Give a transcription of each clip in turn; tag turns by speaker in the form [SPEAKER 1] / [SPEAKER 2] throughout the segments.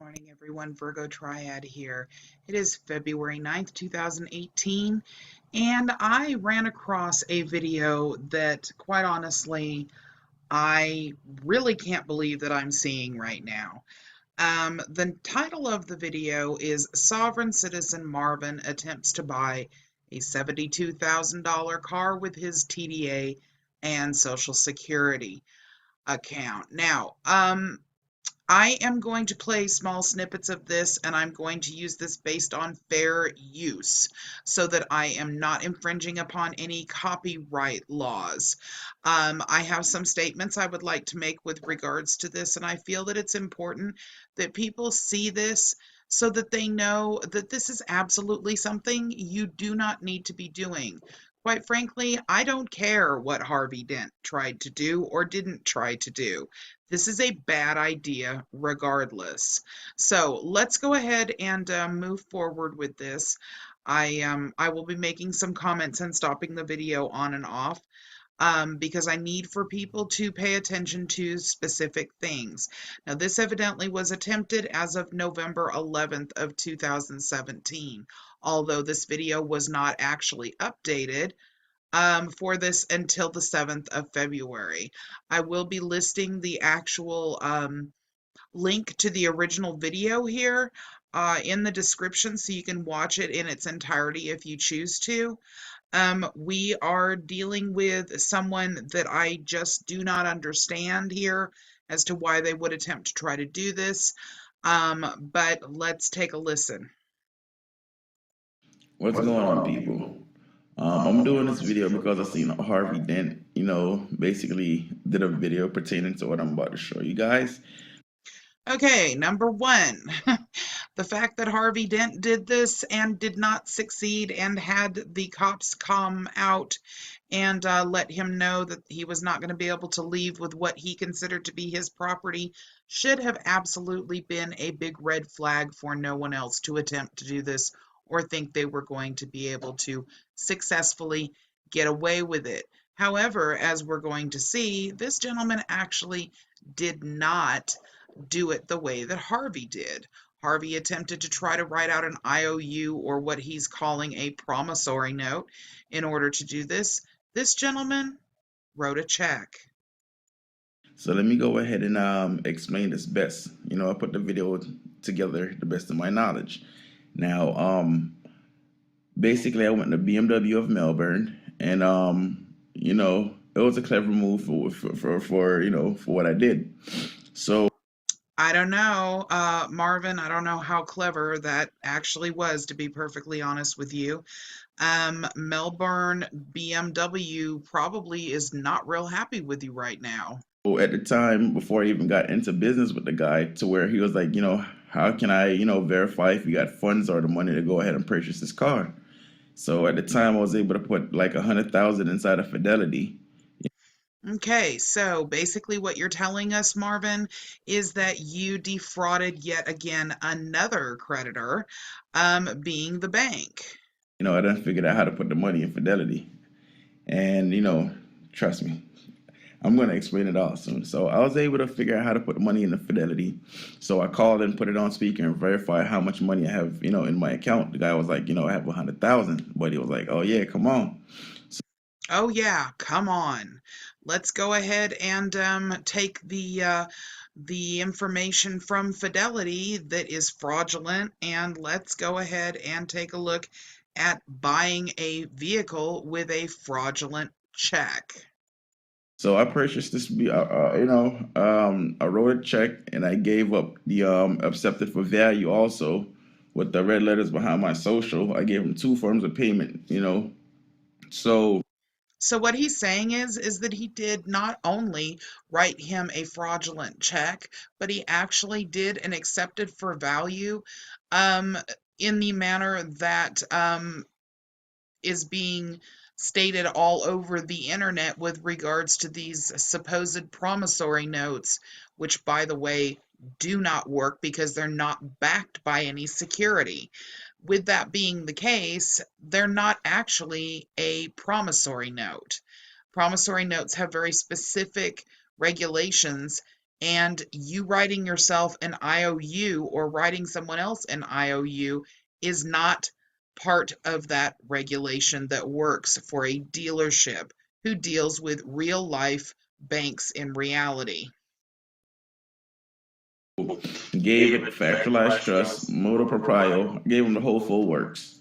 [SPEAKER 1] Morning, everyone. Virgo Triad here. It is February 9th, 2018, and I ran across a video that, quite honestly, I really can't believe that I'm seeing right now. The title of the video is Sovereign Citizen Marvin Attempts to Buy a $72,000 car with his TDA and Social Security account. Now, I am going to play small snippets of this, and I'm going to use this based on fair use so that I am not infringing upon any copyright laws. I have some statements I would like to make with regards to this, and I feel that it's important that people see this so that they know that this is absolutely something you do not need to be doing. Quite frankly, I don't care what Harvey Dent tried to do or didn't try to do. This is a bad idea regardless. So let's go ahead and move forward with this. I will be making some comments and stopping the video on and off because I need for people to pay attention to specific things. Now, this evidently was attempted as of November 11th of 2017, although this video was not actually updated for this until the 7th of February. I will be listing the actual link to the original video here in the description so you can watch it in its entirety if you choose to. We are dealing with someone that I just do not understand here as to why they would attempt to try to do this, but let's take a listen.
[SPEAKER 2] What's going on, people? I'm doing this video because I seen Harvey Dent, basically did a video pertaining to what I'm about to show you guys.
[SPEAKER 1] Okay, number one, the fact that Harvey Dent did this and did not succeed and had the cops come out and let him know that he was not going to be able to leave with what he considered to be his property should have absolutely been a big red flag for no one else to attempt to do this or think they were going to be able to successfully get away with it. However, as we're going to see, this gentleman actually did not do it the way that Harvey did. Harvey attempted to try to write out an IOU, or what he's calling a promissory note, in order to do this. This gentleman wrote a check.
[SPEAKER 2] So let me go ahead and explain this best. I put the video together the best of my knowledge. Now, basically I went to BMW of Melbourne, and it was a clever move for what I did. So
[SPEAKER 1] I don't know, Marvin, I don't know how clever that actually was, to be perfectly honest with you. Melbourne BMW probably is not real happy with you right now.
[SPEAKER 2] at the time, before I even got into business with the guy, to where he was like, how can I, verify if you got funds or the money to go ahead and purchase this car? So at the time, I was able to put like 100,000 inside of Fidelity.
[SPEAKER 1] Okay, so basically what you're telling us, Marvin, is that you defrauded yet again another creditor, being the bank.
[SPEAKER 2] I done figured out how to put the money in Fidelity. And, trust me, I'm going to explain it all soon. So I was able to figure out how to put the money in the Fidelity. So I called and put it on speaker and verified how much money I have, in my account. The guy was like, I have 100,000. But he was like, oh, yeah, come on.
[SPEAKER 1] Oh yeah, come on. Let's go ahead and take the information from Fidelity that is fraudulent, and let's go ahead and take a look at buying a vehicle with a fraudulent check.
[SPEAKER 2] So I purchased this, I wrote a check and I gave up the accepted for value also with the red letters behind my social. I gave him two forms of payment,
[SPEAKER 1] So what he's saying is that he did not only write him a fraudulent check, but he actually did an accepted for value in the manner that is being stated all over the internet with regards to these supposed promissory notes, which, by the way, do not work because they're not backed by any security. With that being the case, they're not actually a promissory note. Promissory notes have very specific regulations And you writing yourself an IOU or writing someone else an IOU is not part of that regulation that works for a dealership who deals with real life banks in reality.
[SPEAKER 2] Gave it factualized trust, motor proprio, gave them the whole full works.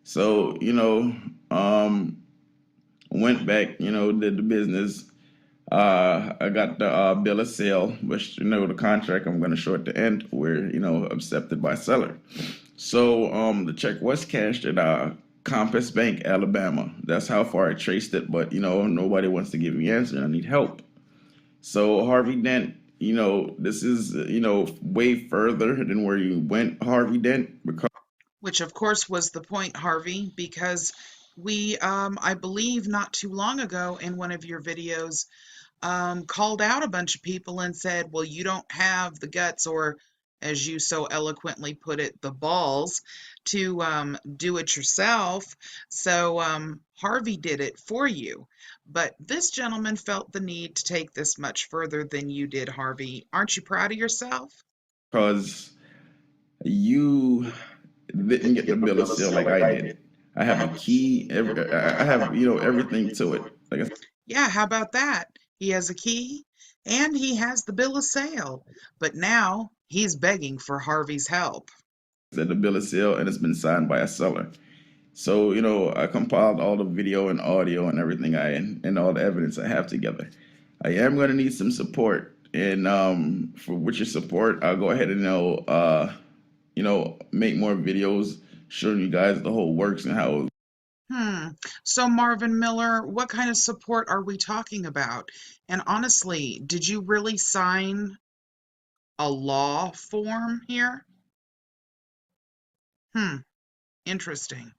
[SPEAKER 2] So, went back, did the business. I got the bill of sale, which, the contract, I'm going to show at the end, where, accepted by seller. So, the check was cashed at Compass Bank, Alabama. That's how far I traced it, but, nobody wants to give me an answer. I need help. So, Harvey Dent, this is, way further than where you went, Harvey Dent, because
[SPEAKER 1] Which, of course, was the point, Harvey, because we, I believe not too long ago in one of your videos, called out a bunch of people and said, well, you don't have the guts, or as you so eloquently put it, the balls to do it yourself. So Harvey did it for you. But this gentleman felt the need to take this much further than you did, Harvey. Aren't you proud of yourself?
[SPEAKER 2] you didn't get the bill of sale like I did. I have a key, I have, everything to it. Like I
[SPEAKER 1] Yeah, how about that? He has a key and he has the bill of sale. But now he's begging for Harvey's help.
[SPEAKER 2] said, the bill of sale, and it's been signed by a seller. So, I compiled all the video and audio and everything and all the evidence I have together. I am going to need some support, and with your support, I'll go ahead and make more videos showing you guys the whole works and how.
[SPEAKER 1] So Marvin Miller, what kind of support are we talking about? And honestly, did you really sign a law form here? Interesting.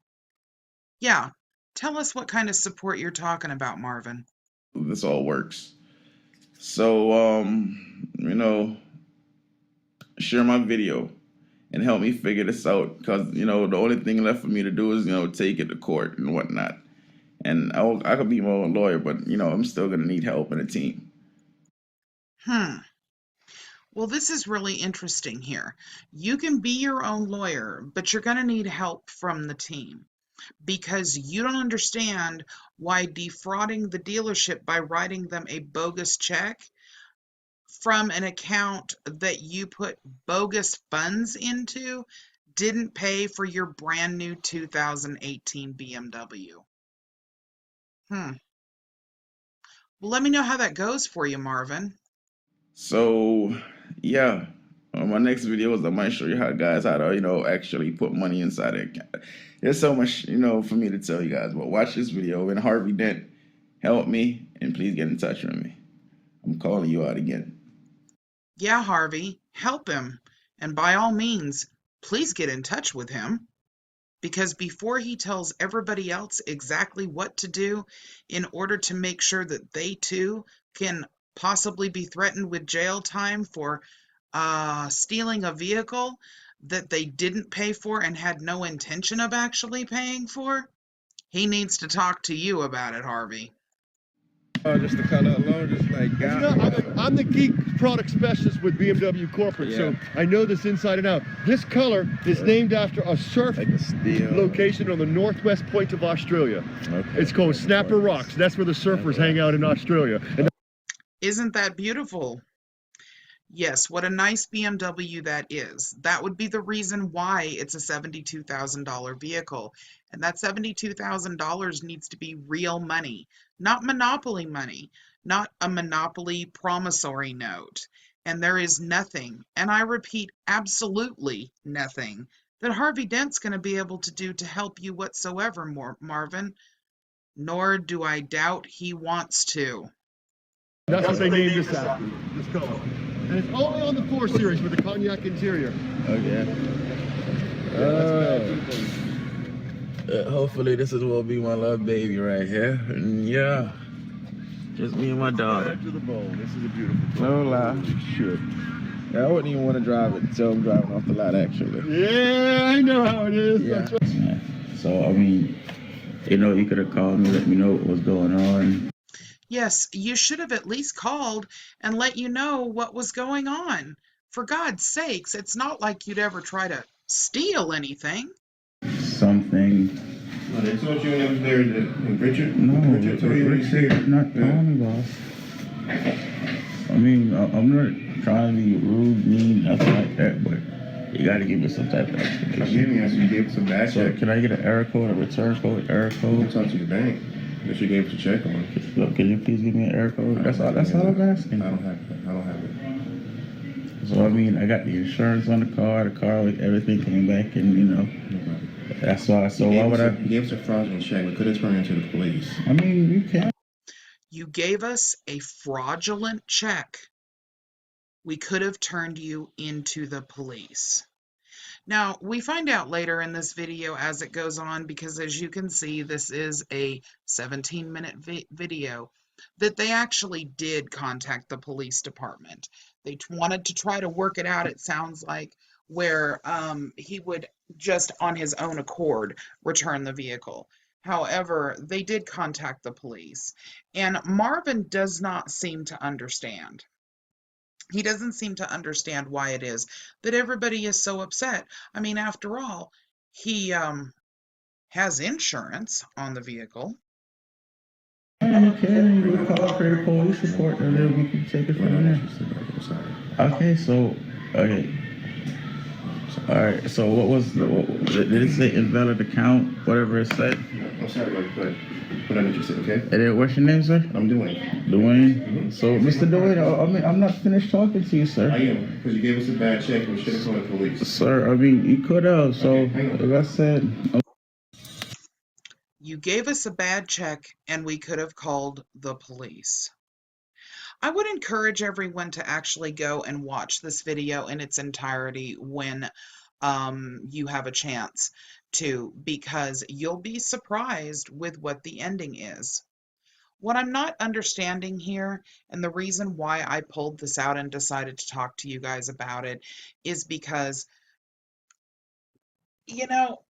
[SPEAKER 1] Yeah, tell us what kind of support you're talking about, Marvin.
[SPEAKER 2] This all works. So, share my video and help me figure this out, because, the only thing left for me to do is, take it to court and whatnot. And I could be my own lawyer, but, I'm still going to need help and a team.
[SPEAKER 1] Well, this is really interesting here. You can be your own lawyer, but you're going to need help from the team, because you don't understand why defrauding the dealership by writing them a bogus check from an account that you put bogus funds into didn't pay for your brand new 2018 BMW. Well, let me know how that goes for you, Marvin.
[SPEAKER 2] So, yeah, on my next videos, I might show you how to, actually put money inside it. There's so much, for me to tell you guys, but watch this video, and Harvey Dent, help me, and please get in touch with me. I'm calling you out again.
[SPEAKER 1] Yeah, Harvey, help him. And by all means, please get in touch with him. Because before he tells everybody else exactly what to do in order to make sure that they too can possibly be threatened with jail time for stealing a vehicle that they didn't pay for and had no intention of actually paying for, he needs to talk to you about it, Harvey.
[SPEAKER 3] Just the color alone, just like I'm the geek product specialist with BMW Corporate, so I know this inside and out. This color is named after a surf location on the northwest point of Australia. It's called Snapper Rocks. That's where the surfers hang out in Australia. And
[SPEAKER 1] isn't that beautiful? Yes, what a nice BMW that is. That would be the reason why it's a $72,000 vehicle. And that $72,000 needs to be real money, not monopoly money, not a monopoly promissory note. And there is nothing, and I repeat, absolutely nothing, that Harvey Dent's going to be able to do to help you whatsoever, Marvin. Nor do I doubt he wants to.
[SPEAKER 3] That's what they named this after, this color. And it's only on the 4 Series with the cognac interior.
[SPEAKER 2] Okay. Hopefully this will be my little baby right here. And yeah, just me and my dog.
[SPEAKER 3] Right to the bone. This is a beautiful car.
[SPEAKER 2] No lie.
[SPEAKER 3] Sure.
[SPEAKER 2] Yeah, I wouldn't even want to drive it until I'm driving off the lot, actually.
[SPEAKER 3] Yeah, I know how it is.
[SPEAKER 2] Yeah. So, I mean, you could have called me, let me know what was going on.
[SPEAKER 1] Yes, you should have at least called and let you know what was going on. For God's sakes, it's not like you'd ever try to steal anything.
[SPEAKER 2] Something.
[SPEAKER 3] No, they told you when they was there that Richard.
[SPEAKER 2] No,
[SPEAKER 3] Richard told you
[SPEAKER 2] Richard did not tell me, boss. I mean, I'm not trying to be rude, mean, nothing like that, but you got to give me some type of explanation.
[SPEAKER 3] I gave you, so you gave us a bad
[SPEAKER 2] So
[SPEAKER 3] check.
[SPEAKER 2] can I get an error code, a return code, error
[SPEAKER 3] You
[SPEAKER 2] code?
[SPEAKER 3] talk to the bank that you gave us a check on.
[SPEAKER 2] Look, can you please give me an error code? That's all I'm asking.
[SPEAKER 3] I don't have it. I don't have it.
[SPEAKER 2] So I mean, I got the insurance on the car, everything came back, and you know, that's why. So why would I?
[SPEAKER 3] You gave us a fraudulent check. We could have turned it into the police.
[SPEAKER 2] I mean, you can't.
[SPEAKER 1] You gave us a fraudulent check. We could have turned you into the police. Now, we find out later in this video as it goes on, because as you can see, this is a 17-minute video, that they actually did contact the police department. They wanted to try to work it out, it sounds like, where he would just on his own accord return the vehicle. However, they did contact the police, and Marvin does not seem to understand. He doesn't seem to understand why it is that everybody is so upset. I mean, after all, he has insurance on the vehicle.
[SPEAKER 2] Okay, we call for the police report, and then we can take it from there. Okay, so okay. All right. So what was did it say invalid account? Whatever it said.
[SPEAKER 3] I'm sorry, but put on what you said, okay?
[SPEAKER 2] And then what's your name, sir?
[SPEAKER 3] I'm Dwayne.
[SPEAKER 2] Dwayne. So, Mr. Dwayne, I mean, I'm not finished talking to you, sir.
[SPEAKER 3] I am, because you gave us a bad check. We should have called the police.
[SPEAKER 2] Sir, I mean, you could have. So,
[SPEAKER 3] Okay, hang on.
[SPEAKER 2] like I said.
[SPEAKER 1] You gave us a bad check, and we could have called the police. I would encourage everyone to actually go and watch this video in its entirety when you have a chance to, because you'll be surprised with what the ending is. What I'm not understanding here, and the reason why I pulled this out and decided to talk to you guys about it, is because, you know,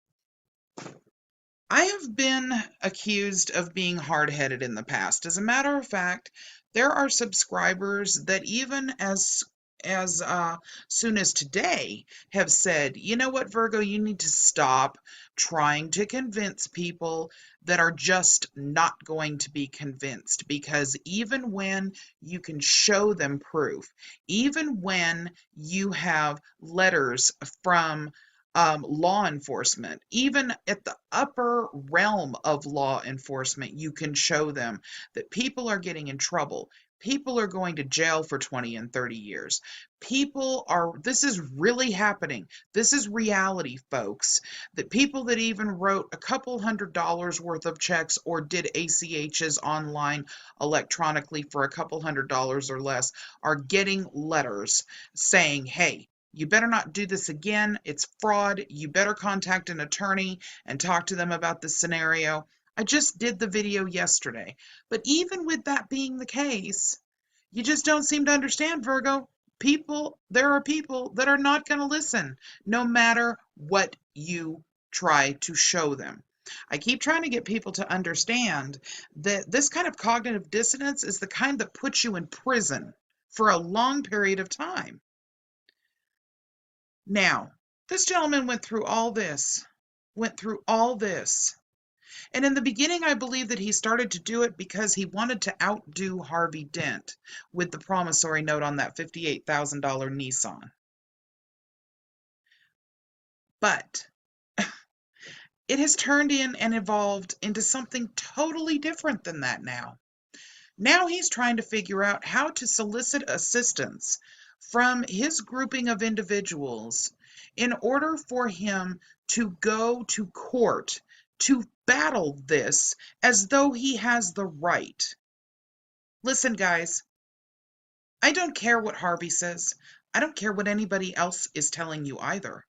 [SPEAKER 1] I have been accused of being hard-headed in the past. As a matter of fact, there are subscribers that even as soon as today have said, you know what, Virgo, you need to stop trying to convince people that are just not going to be convinced, because even when you can show them proof, even when you have letters from law enforcement, even at the upper realm of law enforcement, you can show them that people are getting in trouble. People are going to jail for 20 and 30 years. This is really happening. This is reality, folks. That people that even wrote a couple $100 worth of checks or did ACHs online electronically for a couple $100 or less are getting letters saying, hey, you better not do this again. It's fraud. You better contact an attorney and talk to them about this scenario. I just did the video yesterday. But even with that being the case, you just don't seem to understand, Virgo. There are people that are not going to listen, no matter what you try to show them. I keep trying to get people to understand that this kind of cognitive dissonance is the kind that puts you in prison for a long period of time. Now, this gentleman went through all this, and in the beginning I believe that he started to do it because he wanted to outdo Harvey Dent with the promissory note on that $58,000 Nissan. But it has turned in and evolved into something totally different than that now. Now he's trying to figure out how to solicit assistance from his grouping of individuals in order for him to go to court to battle this as though he has the right. Listen, guys, I don't care what Harvey says. I don't care what anybody else is telling you either.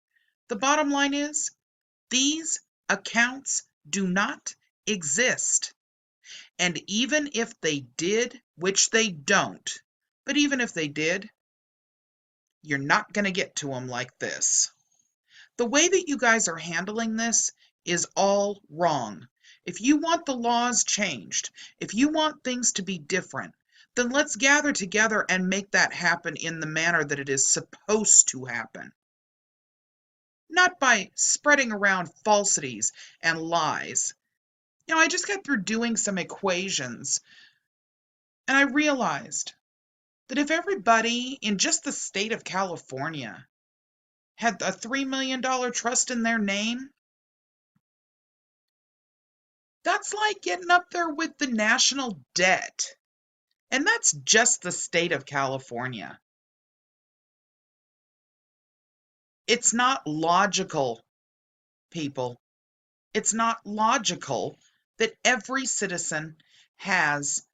[SPEAKER 1] The bottom line is, these accounts do not exist. And even if they did, which they don't, but even if they did, you're not going to get to them like this. The way that you guys are handling this is all wrong. If you want the laws changed, if you want things to be different, then let's gather together and make that happen in the manner that it is supposed to happen. Not by spreading around falsities and lies. I just got through doing some equations, and I realized that if everybody in just the state of California had a $3 million trust in their name, that's like getting up there with the national debt. And that's just the state of California. It's not logical, people. It's not logical that every citizen has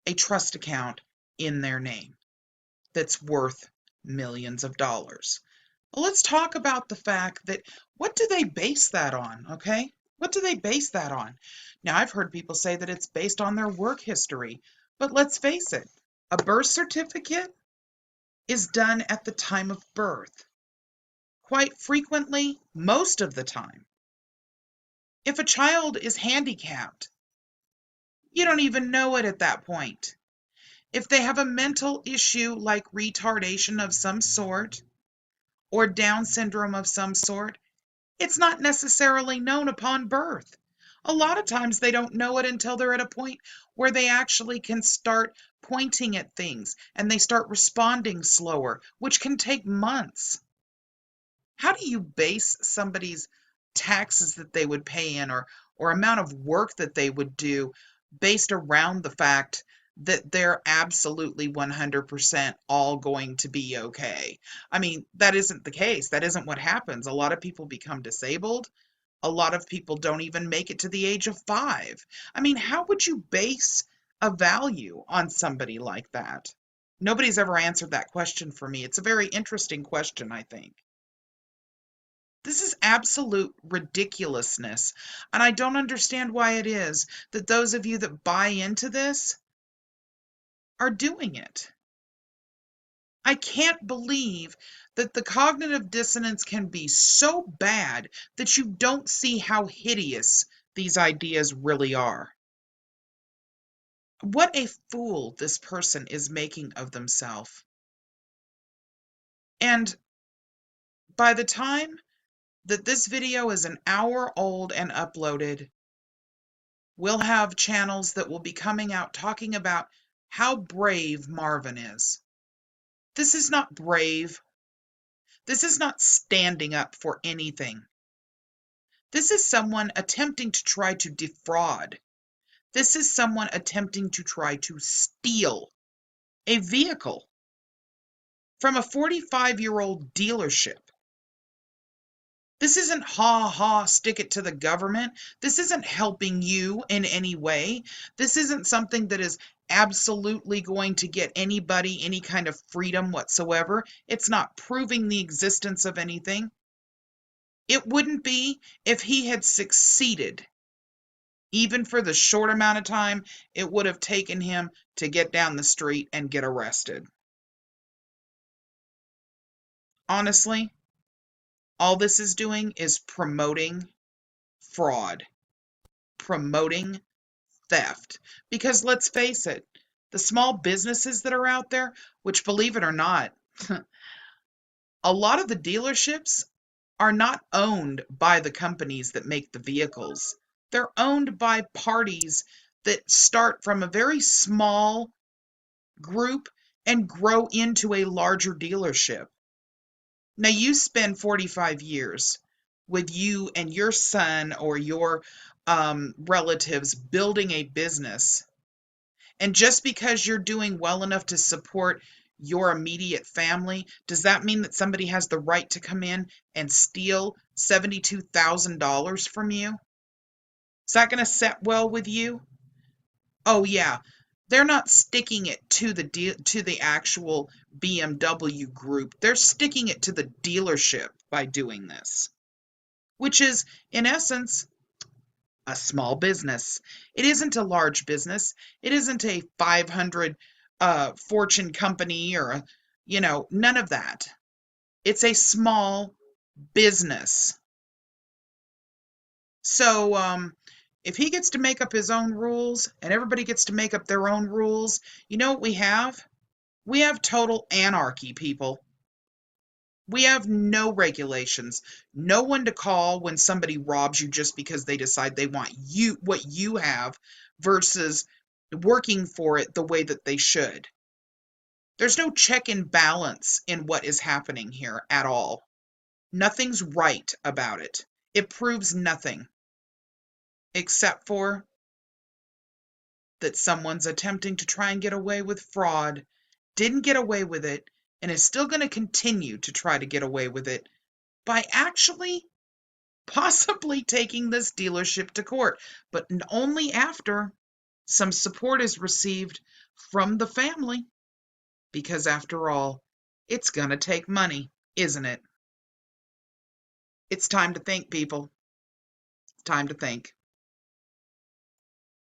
[SPEAKER 1] a trust account in their name that's worth millions of dollars. Well, let's talk about the fact that what do they base that on, okay? What do they base that on? Now, I've heard people say that it's based on their work history, but let's face it, a birth certificate is done at the time of birth. Quite frequently, most of the time. If a child is handicapped, you don't even know it at that point. If they have a mental issue like retardation of some sort or Down syndrome of some sort, it's not necessarily known upon birth. A lot of times they don't know it until they're at a point where they actually can start pointing at things and they start responding slower, which can take months. How do you base somebody's taxes that they would pay in or amount of work that they would do based around the fact that they're absolutely 100% all going to be okay? I mean, that isn't the case. That isn't what happens. A lot of people become disabled. A lot of people don't even make it to the age of 5. I mean, how would you base a value on somebody like that? Nobody's ever answered that question for me. It's a very interesting question, I think. This is absolute ridiculousness, and I don't understand why it is that those of you that buy into this are doing it. I can't believe that the cognitive dissonance can be so bad that you don't see how hideous these ideas really are. What a fool this person is making of themselves. And by the time that this video is an hour old and uploaded, we'll have channels that will be coming out talking about how brave Marvin is. This is not brave. This is not standing up for anything. This is someone attempting to try to defraud. This is someone attempting to try to steal a vehicle from a 45-year-old dealership. This isn't stick it to the government. This isn't helping you in any way. This isn't something that is absolutely going to get anybody any kind of freedom whatsoever. It's not proving the existence of anything. It wouldn't be if he had succeeded. Even for the short amount of time it would have taken him to get down the street and get arrested. Honestly, all this is doing is promoting fraud, promoting theft. Because let's face it, the small businesses that are out there, which believe it or not, a lot of the dealerships are not owned by the companies that make the vehicles. They're owned by parties that start from a very small group and grow into a larger dealership. Now, you spend 45 years with you and your son or your relatives building a business, and just because you're doing well enough to support your immediate family, does that mean that somebody has the right to come in and steal $72,000 from you? Is that going to set well with you? Oh yeah, they're not sticking it to the actual BMW group. They're sticking it to the dealership by doing this, which is in essence a small business. It isn't a large business. It isn't a 500 fortune company or none of that. It's a small business. So If he gets to make up his own rules and everybody gets to make up their own rules, you know what we have? We have total anarchy, people. We have no regulations, no one to call when somebody robs you just because they decide they want what you have versus working for it the way that they should. There's no check and balance in what is happening here at all. Nothing's right about it. It proves nothing except for that someone's attempting to try and get away with fraud, didn't get away with it, and is still going to continue to try to get away with it by actually possibly taking this dealership to court, but only after some support is received from the family, because after all, it's going to take money, isn't it? It's time to think, people. It's time to think.